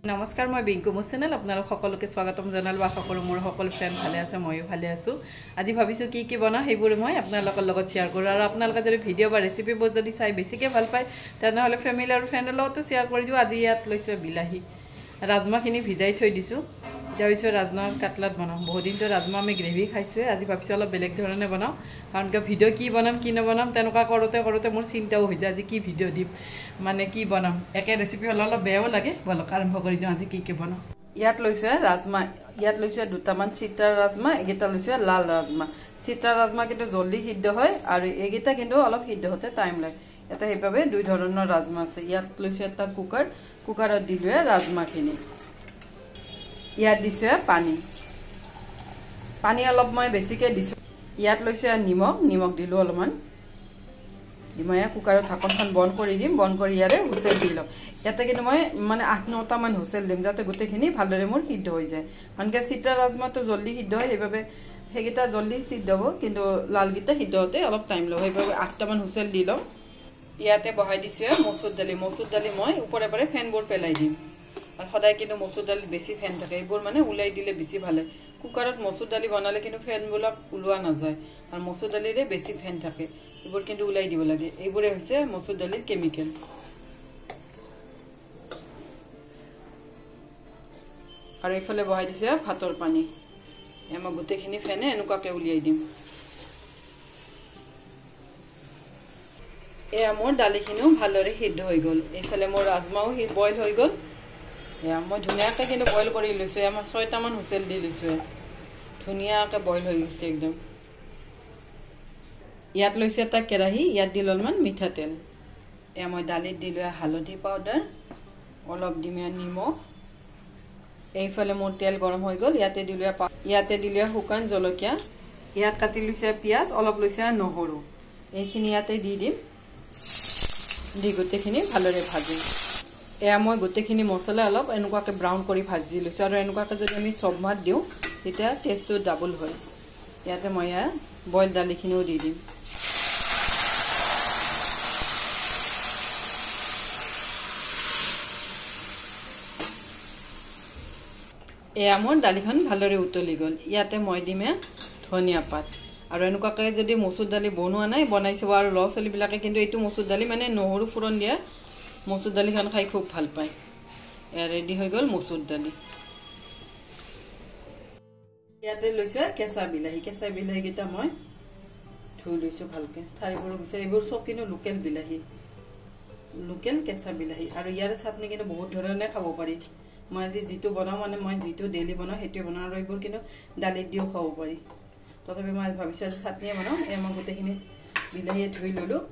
নমস্কাৰ মই বিংকু মোৰ চেনেল আপোনালোক সকলোকে স্বাগতম জনালো আশা কৰোঁ মোৰ সকলো ফ্ৰেণ্ড ভালে আছে ময়ো ভালে আছোঁ আজি ভাবিছোঁ কি বনাওঁ সেইবোৰ মই আপোনালোকৰ লগত শ্বেয়াৰ কৰোঁ আৰু আপোনালোকে যদি ভিডিঅ' বা ৰেচিপিবোৰ যদি চাই বেছিকৈ ভাল পায় তেনেহ'লে ফেমিলি আৰু ফ্ৰেণ্ডৰ লগতো শ্বেয়াৰ কৰি দিওঁ আজি ইয়াত লৈছোঁ বিলাহী ৰাজমাহখিনি ভিজাই থৈ দিছোঁ এতিয়া ভাবিছোঁ ৰাজমাহ কাটলাত বনাওঁ বহুত দিনতো ৰাজমাহ আমি গ্ৰেভি খাইছোঁৱে আজি ভাবিছোঁ অলপ বেলেগ ধৰণে বনাওঁ কাৰণ ভিডিঅ' কি বনাম কি নবনাম তেনেকুৱা কৰোঁতে মোৰ চিন্তাও হৈ যায় আজি কি ভিডিঅ' দিম মানে কি বনাম একে ৰেচিপি হ'লে অলপ বেয়াও লাগে বলক আৰম্ভ কৰি দিওঁ আজি কি বনাওঁ ইয়াত লৈছোঁ ৰাজমাহ ইয়াত লৈছোঁ দুটামান চিটাৰ ৰাজমাহ এইকেইটা লৈছোঁ লাল ৰাজমাহ চিটাৰ ৰাজমাহ কিন্তু জল্দি সিদ্ধ হয় আৰু এইকেইটা কিন্তু অলপ সিদ্ধ হওঁতে টাইম লাগে এটা সেইবাবে দুই ধৰণৰ ৰাজমাহ আছে ইয়াত লৈছোঁ এটা কুকাৰত দিলোঁ ৰাজমাহখিনি ইয়াত দিছোঁ পানী অলপ মই বেছিকৈ দিছোঁ ইয়াত লৈছোঁ নিমখ দিলোঁ অলপমান মই কুকাৰৰ ঢাকনখন বন্ধ কৰি দিম বন্ধ কৰি ইয়াৰে হুচেল দি লওঁ ইয়াতে কিন্তু মই মানে 8-9টামান হুচেল দিম যাতে গোটেইখিনি ভালদৰে মোৰ সিদ্ধ হৈ যায় কাৰণ কি চিটা ৰাজমাহটো জল্দি সিদ্ধ হয় সেইবাবে সেইকেইটা জল্দি সিদ্ধ হ'ব কিন্তু লালকেইটা সিদ্ধ হওঁতে অলপ টাইম ল'ব সেইবাবে 8টামান হুচেল দি লওঁ ইয়াতে বহাই দিছোঁ মচুৰ দালি মই ওপৰে ফেনবোৰ পেলাই দিম আৰু সদায় কিন্তু মচুৰ দালিত বেছি ফেন থাকে এইবোৰ মানে ওলাই দিলে বেছি ভালে কুকাৰত মচুৰ দালি বনালে কিন্তু ফেনবিলাক ওলোৱা নাযায় আৰু মচুৰ দালিৰে বেছি ফেন থাকে এইবোৰ কিন্তু ওলাই দিব লাগে এইবোৰে হৈছে মচুৰ দালিৰ কেমিকেল আৰু এইফালে বহাই দিছে ভাতৰ পানী মই গোটেইখিনি ফেনে এনেকুৱাকৈ উলিয়াই দিম এয়া মোৰ দালিখিনিও ভালদৰে সিদ্ধ হৈ গ'ল এইফালে মোৰ ৰাজমাহো বইল হৈ গ'ল এয়া মই ধুনীয়াকৈ কিন্তু বইল কৰি লৈছোঁ আমাৰ 6টামান হুচেল দি লৈছোঁ ধুনীয়াকৈ বইল হৈ গৈছে একদম ইয়াত লৈছোঁ এটা কেৰাহী ইয়াত দিলোঁ অলপমান মিঠাতেল এয়া মই দালিত দিলোঁ হালধি পাউডাৰ অলপ দিম নিমখ এইফালে মোৰ তেল গৰম হৈ গ'ল ইয়াতে দিলোঁ শুকান জলকীয়া ইয়াত কাটি লৈছোঁ পিঁয়াজ অলপ লৈছোঁ নহৰু এইখিনি ইয়াতে দি দিম দি গোটেইখিনি ভালদৰে ভাজিম এয়া মই গোটেইখিনি মছলা অলপ এনেকুৱাকৈ ব্ৰাউন কৰি ভাজি লৈছোঁ আৰু এনেকুৱাকৈ যদি আমি চব ভাত দিওঁ তেতিয়া টেষ্টটো ডাবল হয় ইয়াতে মই বইল দালিখিনিও দি দিম এয়া মোৰ দালিখন ভালদৰে উতলি গ'ল ইয়াতে মই দিম ধনিয়া পাত আৰু এনেকুৱাকৈ যদি মচুৰ দালি বনোৱা নাই বনাইছোঁ আৰু ল'ৰা ছোৱালীবিলাকে কিন্তু এইটো মচুৰ দালি মানে নহৰু ফুৰণ দিয়া মচুৰ দালিখন খাই খুব ভাল পায় এয়া ৰেডি হৈ গ'ল মচুৰ দালি ইয়াতে লৈছোঁ কেঁচা বিলাহীকেইটা মই ধুই লৈছোঁ ভালকৈ ঠাৰিবোৰ গৈছে এইবোৰ চব কিন্তু লোকেল কেঁচা বিলাহী আৰু ইয়াৰে চাটনি কিন্তু বহুত ধৰণে খাব পাৰি মই আজি যিটো বনাওঁ মানে মই যিটো ডেইলি বনাওঁ সেইটোৱে বনাওঁ আৰু এইবোৰ কিন্তু দালিত দিও খাব পাৰি তথাপি মই ভাবিছোঁ আজি চাটনিয়ে বনাওঁ এয়া মই গোটেইখিনি বিলাহীয়ে ধুই ল'লোঁ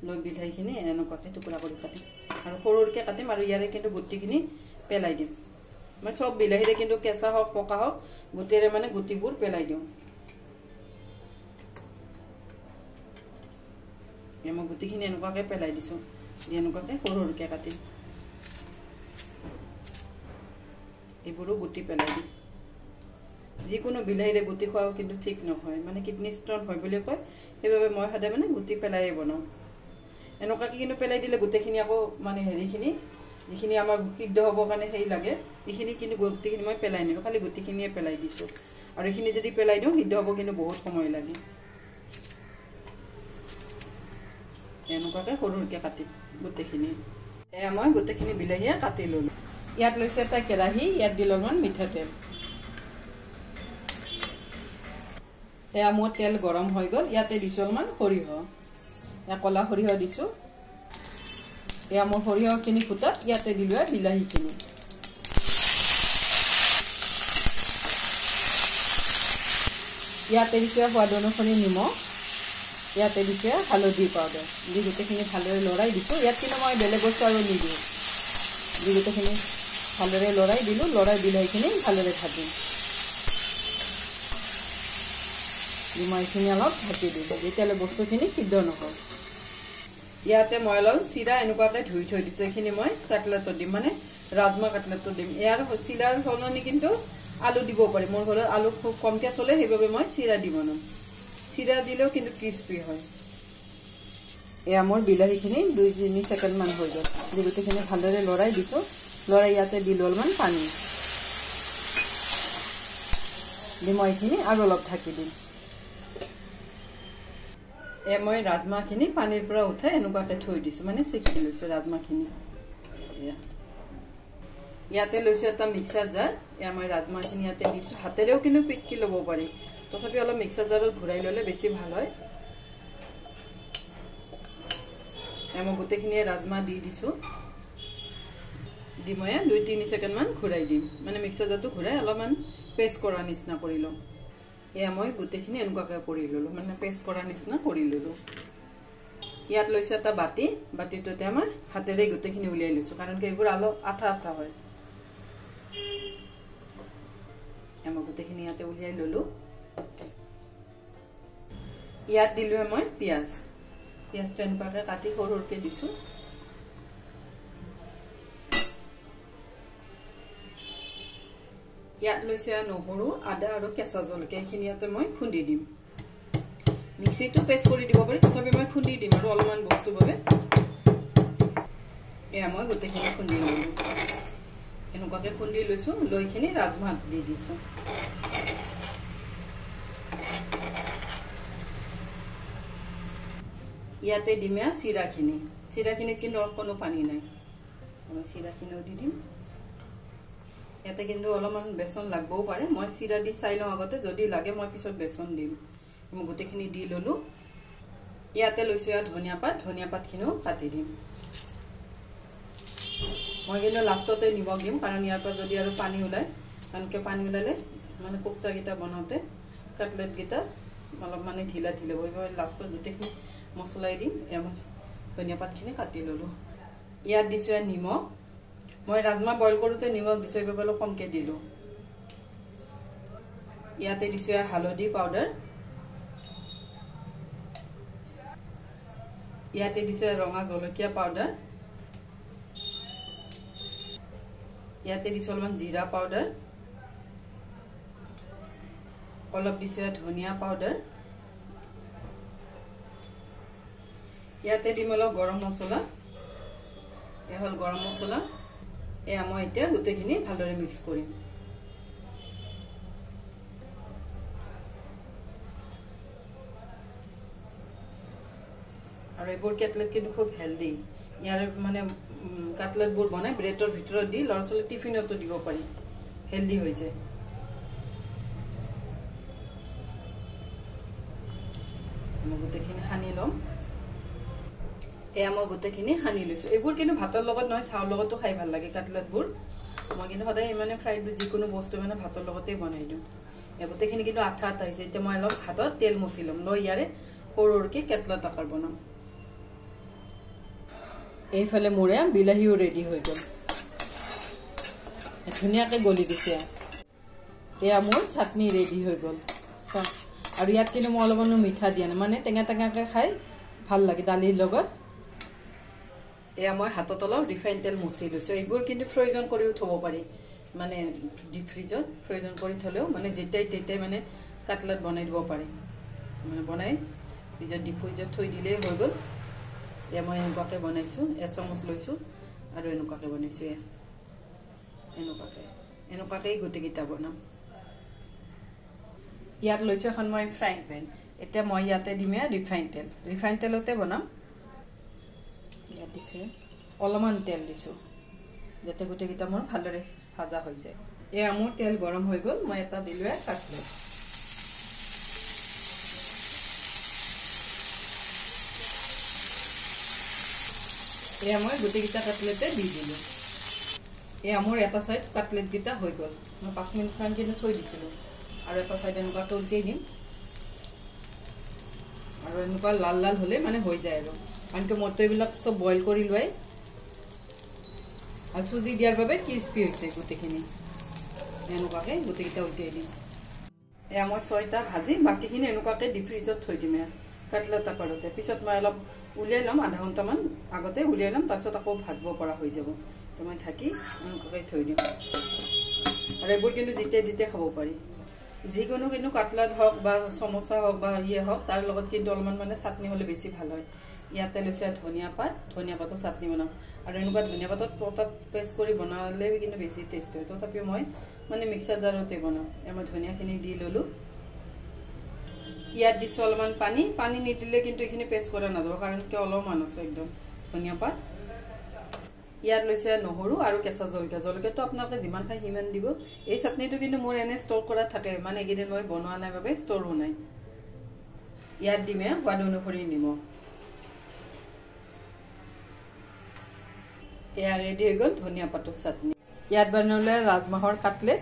লৈ বিলাহীখিনি এনেকুৱাকৈ টুকুৰা কৰি কাটিম আৰু সৰুকৈ কাটিম আৰু ইয়াৰে কিন্তু গুটিখিনি পেলাই দিম মই চব বিলাহীৰে কিন্তু কেঁচা হওক পকা হওক গুটিৰে মানে গুটিবোৰ পেলাই দিওঁ মই গুটিখিনি এনেকুৱাকৈ পেলাই দিছোঁ এনেকুৱাকৈ সৰুকৈ কাটিম এইবোৰো গুটি পেলাই দিম যিকোনো বিলাহীৰে গুটি খোৱাও কিন্তু ঠিক নহয় মানে কিডনী ষ্ট'ন হয় বুলি কয় সেইবাবে মই সদায় মানে গুটি পেলাইয়ে বনাওঁ এনেকুৱাকৈ কিন্তু পেলাই দিলে গোটেইখিনি আকৌ মানে হেৰিখিনি যিখিনি আমাৰ সিদ্ধ হ'বৰ কাৰণে সেই লাগে এইখিনি কিন্তু গুটিখিনি মই পেলাই নিদিওঁ খালি গুটিখিনিয়ে পেলাই দিছোঁ আৰু এইখিনি যদি পেলাই দিওঁ সিদ্ধ হ'ব কিন্তু বহুত সময় লাগে এনেকুৱাকৈ সৰুকৈ কাটিম গোটেইখিনি এয়া মই গোটেইখিনি বিলাহীয়ে কাটি ল'লোঁ ইয়াত লৈছোঁ এটা কেৰাহী ইয়াত দিলোঁ অলপমান মিঠাতেল এয়া মোৰ তেল গৰম হৈ গ'ল ইয়াতে দিছোঁ অলপমান সৰিয়হ এয়া ক'লা সৰিয়হ দিছোঁ এয়া মোৰ সৰিয়হখিনি ফুটাত ইয়াতে দিলোঁ বিলাহীখিনি ইয়াতে দিছোঁ সোৱাদ অনুসৰি নিমখ ইয়াতে দিছোঁ হালধি পাউডাৰ দি গোটেইখিনি ভালদৰে লৰাই দিছোঁ ইয়াত কিন্তু মই বেলেগ বস্তু আৰু নিদিওঁ দি গোটেইখিনি ভালদৰে লৰাই দিলোঁ লৰাই বিলাহীখিনি ভালদৰে ভাজিম মই এইখিনি অলপ ভাজি দিলোঁ যেতিয়ালৈ বস্তুখিনি সিদ্ধ নহয় ইয়াতে মই অলপ চিৰা এনেকুৱাকৈ ধুই থৈ দিছোঁ এইখিনি মই কাটলেটত দিম মানে ৰাজমাহ কাটলেটত দিম ইয়াৰ চিৰাৰ সলনি কিন্তু আলু দিব পাৰি মোৰ ঘৰত আলু খুব কমকৈ চলে সেইবাবে মই চিৰা দি বনাম চিৰা দিলেও কিন্তু ক্ৰিস্পি হয় এয়া মোৰ বিলাহীখিনি 2-3 ছেকেণ্ড মান হৈ গ'ল দি গোটেইখিনি ভালদৰে লৰাই দিছো লৰাই ইয়াতে দিলো অলপমান পানী দি মই এইখিনি আৰু অলপ ঢাকি দিম এ মই ৰাজমাহখিনি পানীৰ পৰা উঠাই এনেকুৱাকৈ থৈ দিছো মানে চেকি লৈছো ৰাজমাহখিনি ইয়াতে লৈছো এটা মিক্সাৰ জাৰ এয়া মই ৰাজমাহখিনি ইয়াতে দিছো হাতেৰেও কিন্তু পিটকি ল'ব পাৰি তথাপি অলপ মিক্সাৰ জাৰত ঘূৰাই ল'লে বেছি ভাল হয় এয়া মই গোটেইখিনি ৰাজমাহ দি দিছো দি মই 2-3 ছেকেণ্ড মান ঘূৰাই দিম মানে মিক্সাৰ জাৰটো ঘূৰাই অলপমান পেষ্ট কৰা নিচিনা কৰি লম এয়া মই গোটেইখিনি এনেকুৱাকৈ কৰি ললো মানে পেষ্ট কৰা নিচিনা কৰি ললো ইয়াত লৈছো এটা বাটিটোতে আমাৰ হাতেৰে গোটেইখিনি উলিয়াই লৈছো কাৰণ কি এইবোৰ অলপ আঠা আঠা হয় মই গোটেইখিনি ইয়াতে উলিয়াই ললো ইয়াত দিলো মই পিয়াজটো এনেকুৱাকৈ কাটি সৰু সৰুকৈ দিছো ইয়াত লৈছে নহৰু আদা আৰু কেঁচা জলকীয়া এইখিনি ইয়াতে মই খুন্দি দিম মিক্সিটো পেষ্ট কৰি দিব পাৰি তথাপি মই খুন্দি দিম আৰু অলপমান বস্তু বাবে এয়া মই গোটেইখিনি খুন্দি ললো এনেকুৱাকৈ খুন্দি লৈছো লৈখিনি ৰাজমাহ দি দিছো ইয়াতে দিমে চিৰাখিনিত কিন্তু কোনো পানী নাই মই চিৰাখিনিও দি দিম ইয়াতে কিন্তু অলপমান বেসন লাগবও পাৰে মই চিৰা দি চাই লওঁ আগতে যদি লাগে মই পিছত বেসন দিম মই গোটেইখিনি দি ললো ইয়াতে লৈছো ধনিয়া পাতখিনিও কাটি দিম মই কিন্তু লাষ্টতে নিমখ দিম কাৰণ ইয়াৰ পৰা যদি আৰু পানী ওলায় কারণকে পানী ওলালে মানে কোপ্তাকেইটা বনাওঁতে কাটলেটকেইটা অলপ মানে ঢিলা ঢিলা হ'ব লাষ্টত গোটেইখিনি মছলাই দিম ধনিয়া পাতখিনি কাটি ললো ইয়াত দিছো নিমখ মই ৰাজমা বইল কৰোতে নিমখ দিছো এবাৰ অলপ কমকে দিলো ইয়াতে দিছো হালধি পাউডাৰ ইয়াতে দিছো ৰঙা জলকীয়া পাউডাৰ ইয়াতে দিছো অলপমান জিৰা পাউডাৰ অলপ দিছো ধনিয়া পাউডাৰ ইয়াতে দিম অলপ গৰম মছলা হল গৰম মছলা এয়া মই এতিয়া গোটেইখিনি ভালদৰে মিক্স কৰিম আৰু এইবোৰ কাটলেট কিন্তু খুব হেলদি ইয়াৰ মানে কাটলেটবোৰ বনাই ব্ৰেডৰ ভিতৰত দি ল'ৰা ছোৱালী টিফিনতো দিব পাৰি হেলদি হৈ যায় মই গোটেইখিনি সানি লম এয়া মই গোটেইখিনি সানি লৈছো এইবোৰ কিন্তু ভাতৰ লগত নহয় চাউলৰ লগতো খাই ভাল লাগে কাটলেটবোৰ মই কিন্তু সদায় মানে ফ্ৰাইড যিকোনো বস্তু মানে ভাতৰ লগতে বনাই দিওঁ এই গোটেইখিনি কিন্তু আঠা আঠা হৈছে এতিয়া মই অলপ হাতত তেল মুছি লম লৈ ইয়াৰে সৰু সৰুকৈ কাটলেট আকাৰ বনাম এইফালে মোৰে বিলাহীও ৰেডি হৈ গ'ল ধুনীয়াকৈ গলি দিছে এয়া মোৰ চাটনি ৰেডি হৈ গ'ল আৰু ইয়াত কিন্তু মই অলপমানো মিঠা দিয়া নাই মানে টেঙা টেঙাকৈ খাই ভাল লাগে দালিৰ লগত এয়া মই হাতত অলপ ৰিফাইন তেল মুছি লৈছো এইবোৰ কিন্তু ফ্ৰ'জন কৰিও থব পাৰি মানে ডিপ ফ্ৰিজত ফ্ৰ'জন কৰি থলেও মানে যেতিয়াই তেতিয়াই মানে কাটলেট বনাই দিব পাৰি মানে বনাই ফ্ৰিজত ডিপ ফ্ৰিজত থৈ দিলেই হৈ গ'ল এয়া মই এনেকুৱাকৈ বনাইছো এচামুচ লৈছো আৰু এনেকুৱাকৈ বনাইছো এনেকুৱাকৈ গোটেইকেইটা বনাম ইয়াত লৈছো এখন মই ফ্ৰাইং পেন এতিয়া মই ইয়াতে দিম ৰিফাইন তেলতে বনাম ইয়াত দিছো অলপমান তেল দিছো যাতে গোটেইকেইটা মোৰ ভালদৰে ভাজা হৈ যায় এয়া মোৰ তেল গৰম হৈ গ'ল মই এটা দিলো কাটলেট এয়া মই গোটেইকেইটা কাটলেটে দি দিলো এয়া মোৰ এটা সাইড কাটলেটকেইটা হৈ গ'ল মই 5 মিনিট মান কিন্তু থৈ দিছিলো আৰু এটা সাইড এনেকুৱাকৈ উল্টাই দিম আৰু এনেকুৱা লাল লাল হলে মানে হৈ যায় আৰু আনকি মতো এইবিলাক সব বইল কৰি লয় আৰু সুজি দিয়াৰ বাবে ক্ৰিস্পি হৈছে গোটেইখিনি এনেকুৱাকৈ গোটেইকেইটা উল্টাই দিম এয়া মই 6টা ভাজি বাকিখিনি এনেকুৱাকৈ ডিপ ফ্ৰিজত থৈ দিম কাটলেট আকাৰতে পিছত মই অলপ উলিয়াই লম আধা ঘণ্টামান আগতে উলিয়াই লম তাৰপিছত আকৌ ভাজিব পৰা হৈ যাব তো মই ঢাকি এনেকুৱাকৈ থৈ দিম আৰু এইবোৰ কিন্তু যেতিয়া যেতিয়া খাব পাৰি যিকোনো কিন্তু কাটলেট হওক বা সমোসা হওক বা ইয়ে হওক তাৰ লগত কিন্তু অলপমান মানে চাটনি হলে বেছি ভাল হয় ইয়াতে লৈছে ধনিয়া পাতৰ চাটনি বনাওঁ আৰু এনেকুৱা ধনিয়া পাতত পটাত পেষ্ট কৰি বনালে কিন্তু বেছি টেষ্ট হয় তথাপিও মই মানে মিক্সাৰ জাৰতে বনাওঁ মই ধনিয়াখিনি দি ল'লোঁ ইয়াত দিছোঁ অলপমান পানী নিদিলে কিন্তু এইখিনি পেষ্ট কৰা নাযাব কাৰণ কি অলপমান আছে একদম ধনিয়া পাত ইয়াত লৈছে নহৰু আৰু কেঁচা জলকীয়াটো আপোনালোকে যিমান খাই সিমান দিব এই চাটনিটো কিন্তু মোৰ এনে ষ্ট'ৰ কৰা থাকে মানে এইকেইদিন মই বনোৱা নাই বাবে ষ্ট'ৰো নাই ইয়াত দিমে সোৱাদ অনুসৰি নিমখ এয়া ৰেডি হৈ গ'ল ধনিয়া পাতৰ চাটনি ইয়াত বনালে ৰাজমাহৰ কাটলেট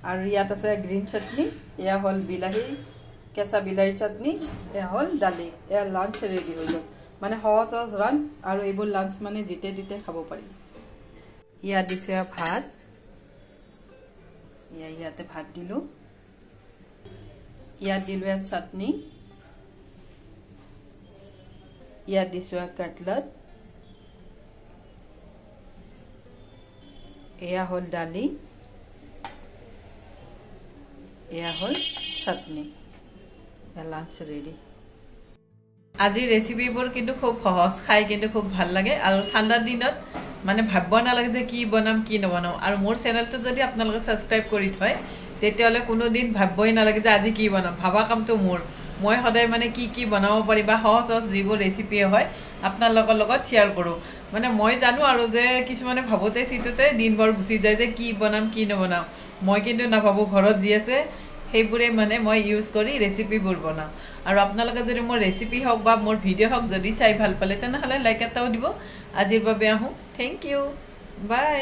আৰু ইয়াত আছে গ্ৰীণ চাটনি এয়া হ'ল বিলাহী কেঁচা বিলাহীৰ চাটনি এয়া হ'ল দালি এয়া লাঞ্চ ৰেডি হৈ গ'ল মানে সহজ ৰান্ধ আৰু এইবোৰ লাঞ্চ মানে জিতে দিতে খাব পাৰি ইয়াত দিছো ভাত ইয়াতে ভাত দিলোঁ ইয়াত দিলোঁ চাটনি ইয়াত দিছো কাটলেট এয়া হ'ল দালি এয়া হ'ল চাটনি লাঞ্চ ৰেডি আজিৰ ৰেচিপিবোৰ কিন্তু খুব সহজ খাই কিন্তু খুব ভাল লাগে আৰু ঠাণ্ডাৰ দিনত মানে ভাবিব নালাগে যে কি বনাম কি নবনাম আৰু মোৰ চেনেলটো যদি আপোনালোকে ছাবস্ক্ৰাইব কৰি থয় তেতিয়াহ'লে কোনোদিন ভাবিবই নালাগে যে আজি কি বনাম ভাবা কামটো মোৰ মই সদায় মানে কি বনাব পাৰি বা সহজ যিবোৰ ৰেচিপি হয় আপোনালোকৰ লগত শ্বেয়াৰ কৰোঁ মানে মই জানো আৰু যে কিছুমানে ভাবোতে চিটোতে দিনভৰ গুচি যায় যে কি বনাম কি নবনাম মই কিন্তু নাভাবোঁ ঘৰত যি আছে সেইবোৰে মানে মই ইউজ কৰি ৰেচিপিবোৰ বনাওঁ আৰু আপোনালোকে যদি মোৰ ৰেচিপি হওক বা মোৰ ভিডিঅ' হওক যদি চাই ভাল পালে তেনেহ'লে লাইক এটাও দিব আজিৰ বাবে আহোঁ থেংক ইউ বাই